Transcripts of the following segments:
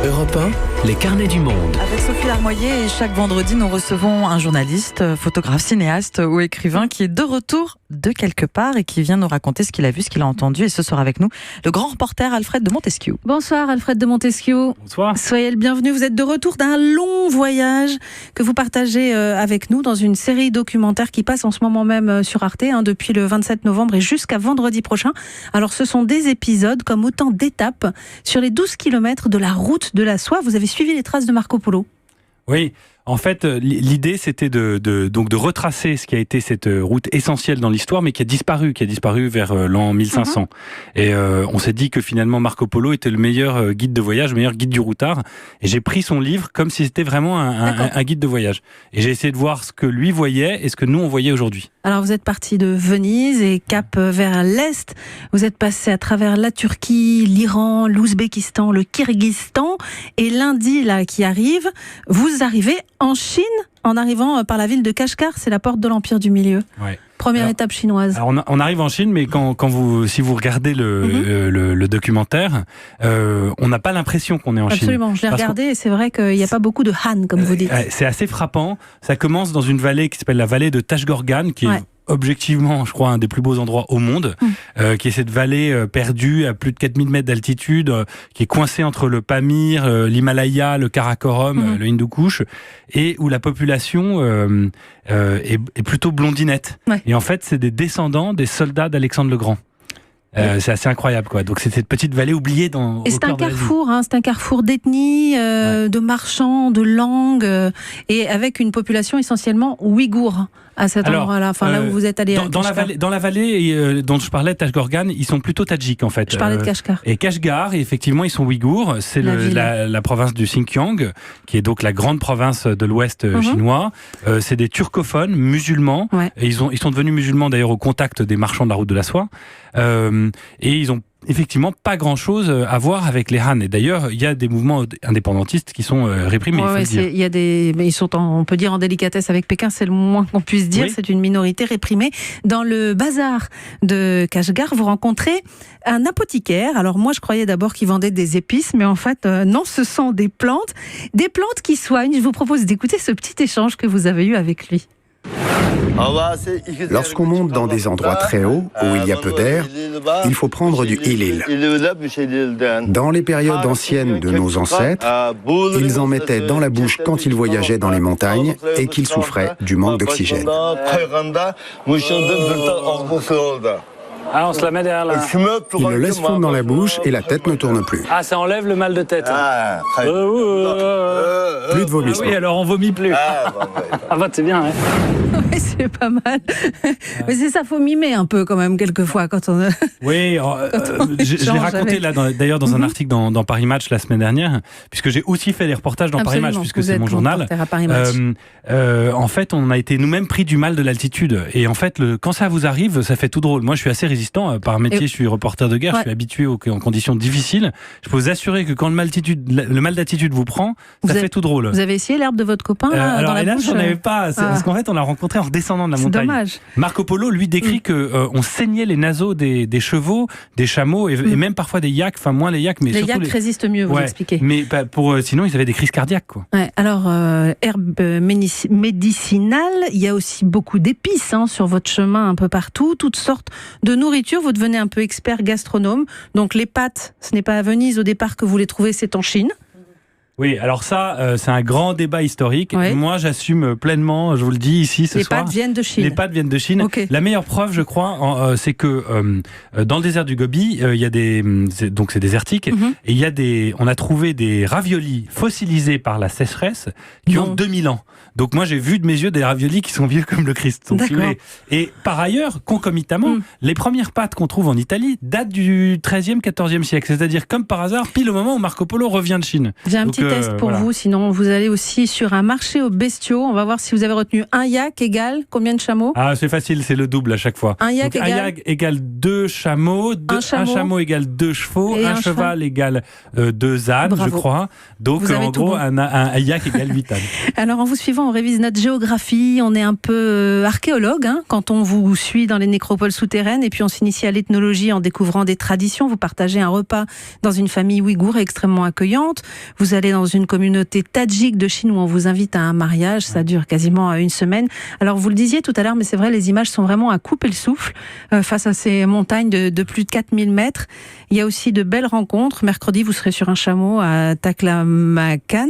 Europe 1, les carnets du monde. Avec Sophie Larmoyer, et chaque vendredi, nous recevons un journaliste, photographe, cinéaste ou écrivain qui est de retour de quelque part et qui vient nous raconter ce qu'il a vu, ce qu'il a entendu. Et ce soir avec nous, le grand reporter Alfred de Montesquieu. Bonsoir Alfred de Montesquieu. Bonsoir. Soyez le bienvenu. Vous êtes de retour d'un long voyage que vous partagez avec nous dans une série documentaire qui passe en ce moment même sur Arte, depuis le 27 novembre et jusqu'à vendredi prochain. Alors ce sont des épisodes comme autant d'étapes sur les 12 km de la route de la soie. Vous avez suivi les traces de Marco Polo. Oui, en fait, l'idée c'était de retracer ce qui a été cette route essentielle dans l'histoire, mais qui a disparu vers l'an 1500. Et on s'est dit que finalement Marco Polo était le meilleur guide de voyage, le meilleur guide du routard. Et j'ai pris son livre comme si c'était vraiment un guide de voyage. Et j'ai essayé de voir ce que lui voyait et ce que nous on voyait aujourd'hui. Alors vous êtes parti de Venise et cap vers l'est. Vous êtes passé à travers la Turquie, l'Iran, l'Ouzbékistan, le Kirghizistan. Et lundi là qui arrive, vous arrivez en Chine en arrivant par la ville de Kashgar. C'est la porte de l'Empire du Milieu. Ouais. Première étape chinoise. Alors on arrive en Chine, mais si vous regardez le documentaire, on n'a pas l'impression qu'on est en Chine. Absolument, je l'ai regardé et c'est vrai qu'il n'y a pas beaucoup de Han, comme vous dites. C'est assez frappant. Ça commence dans une vallée qui s'appelle la vallée de Tashgorgan, qui est objectivement, je crois, un des plus beaux endroits au monde, qui est cette vallée perdue à plus de 4000 mètres d'altitude, qui est coincée entre le Pamir, l'Himalaya, le Karakorum, le Hindu-Kush, et où la population est plutôt blondinette. Ouais. Et en fait, c'est des descendants des soldats d'Alexandre le Grand. C'est assez incroyable, quoi. Donc c'est cette petite vallée oubliée dans. Et c'est un carrefour, c'est un carrefour d'ethnie, de marchands, de langues, et avec une population essentiellement ouïghour à cet endroit-là. Enfin là où vous êtes allé. Dans la vallée dont je parlais, Tashgorgan, ils sont plutôt tadjiks en fait. Je parlais de Kashgar. Et Kashgar, effectivement, ils sont ouïghours. C'est la province du Xinjiang, qui est donc la grande province de l'Ouest chinois. C'est des turcophones musulmans. Ouais. Et ils sont devenus musulmans d'ailleurs au contact des marchands de la route de la soie. Et ils ont effectivement pas grand-chose à voir avec les Han. Et d'ailleurs, il y a des mouvements indépendantistes qui sont réprimés. Il y a mais ils sont on peut dire en délicatesse avec Pékin, c'est le moins qu'on puisse dire. Oui. C'est une minorité réprimée. Dans le bazar de Kashgar, vous rencontrez un apothicaire. Alors moi, je croyais d'abord qu'il vendait des épices, mais en fait, non, ce sont des plantes qui soignent. Je vous propose d'écouter ce petit échange que vous avez eu avec lui. Lorsqu'on monte dans des endroits très hauts, où il y a peu d'air, il faut prendre du Hilil. Dans les périodes anciennes de nos ancêtres, ils en mettaient dans la bouche quand ils voyageaient dans les montagnes et qu'ils souffraient du manque d'oxygène. Ah, on se la met derrière là. Il le laisse fondre dans la bouche et la tête ne tourne plus. Ah, ça enlève le mal de tête. Plus de vomissement. Oui, alors on vomit plus. C'est bien, hein. Oui, c'est pas mal. Mais c'est ça, faut mimer un peu quand même quelquefois quand on. Oui, je l'ai raconté là, d'ailleurs dans un article dans Paris Match la semaine dernière, puisque j'ai aussi fait des reportages dans Paris Match, puisque c'est mon journal. En fait, on a été nous-mêmes pris du mal de l'altitude. Et en fait, quand ça vous arrive, ça fait tout drôle. Moi, je suis assez résistant. Par métier, je suis reporter de guerre, je suis habitué aux conditions difficiles. Je peux vous assurer que quand le mal d'altitude vous prend, ça fait tout drôle. Vous avez essayé l'herbe de votre copain alors, hélas, j'en avais pas. Parce qu'en fait, on l'a rencontré en redescendant de la montagne. C'est dommage. Marco Polo, lui, décrit qu'on saignait les naseaux des chevaux, des chameaux et même parfois des yaks. Enfin, moins les yaks, mais les yaks résistent mieux, vous expliquez. Mais sinon, ils avaient des crises cardiaques, quoi. Ouais, alors, herbe médicinale, il y a aussi beaucoup d'épices sur votre chemin un peu partout, toutes sortes de nourriture. Vous devenez un peu expert gastronome. Donc, les pâtes, ce n'est pas à Venise au départ que vous les trouvez, c'est en Chine. Oui, alors ça, c'est un grand débat historique. Oui. Moi, j'assume pleinement, je vous le dis ici ce soir. Les pâtes viennent de Chine. Les pâtes viennent de Chine. Okay. La meilleure preuve, je crois, c'est que dans le désert du Gobi, il y a donc c'est désertique, et il y a on a trouvé des raviolis fossilisés par la sécheresse qui ont 2000 ans. Donc moi, j'ai vu de mes yeux des raviolis qui sont vieux comme le Christ. Et par ailleurs, concomitamment, les premières pâtes qu'on trouve en Italie datent du 13e, 14e siècle. C'est-à-dire, comme par hasard, pile au moment où Marco Polo revient de Chine. J'ai un petit test pour vous, sinon vous allez aussi sur un marché aux bestiaux. On va voir si vous avez retenu un yak égale combien de chameaux? Ah, c'est facile, c'est le double à chaque fois. Un yak égale 2 chameaux, un chameau égale 2 chevaux, un cheval égale 2 ânes, je crois. Donc en gros, un yak égale 8 ânes. Alors en vous suivant, on révise notre géographie, on est un peu archéologue quand on vous suit dans les nécropoles souterraines, et puis on s'initie à l'ethnologie en découvrant des traditions. Vous partagez un repas dans une famille ouïghour extrêmement accueillante. Vous allez dans une communauté tadjik de Chine où on vous invite à un mariage. Ça dure quasiment une semaine. Alors vous le disiez tout à l'heure, mais c'est vrai, les images sont vraiment à couper le souffle face à ces montagnes de plus de 4000 mètres. Il y a aussi de belles rencontres. Mercredi, vous serez sur un chameau à Taklamakan.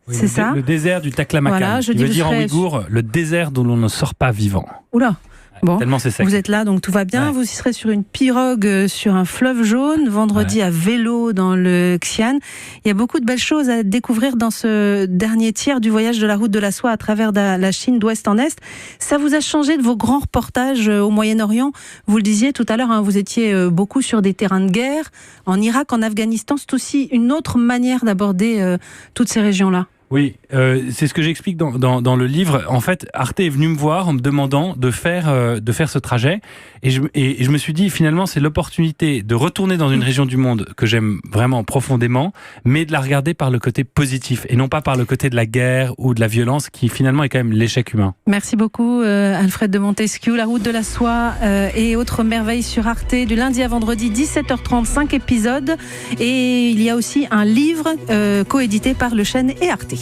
Oui, c'est ça? Le désert du Taklamakan. Voilà, qui veut dire en ouïghour le désert dont l'on ne sort pas vivant. Oula! Bon, tellement c'est sec. Vous êtes là, donc tout va bien. Ouais. Vous y serez sur une pirogue sur un fleuve jaune, vendredi à vélo dans le Xi'an. Il y a beaucoup de belles choses à découvrir dans ce dernier tiers du voyage de la route de la soie à travers la Chine d'ouest en est. Ça vous a changé de vos grands reportages au Moyen-Orient? Vous le disiez tout à l'heure, vous étiez beaucoup sur des terrains de guerre, en Irak, en Afghanistan. C'est aussi une autre manière d'aborder toutes ces régions-là. Oui, c'est ce que j'explique dans le livre. En fait, Arte est venu me voir en me demandant de faire ce trajet, et je me suis dit finalement c'est l'opportunité de retourner dans une région du monde que j'aime vraiment profondément, mais de la regarder par le côté positif et non pas par le côté de la guerre ou de la violence qui finalement est quand même l'échec humain. Merci beaucoup Alfred de Montesquieu. La route de la soie et autres merveilles sur Arte du lundi à vendredi 17h30, 5 épisodes, et il y a aussi un livre coédité par Le Chêne et Arte.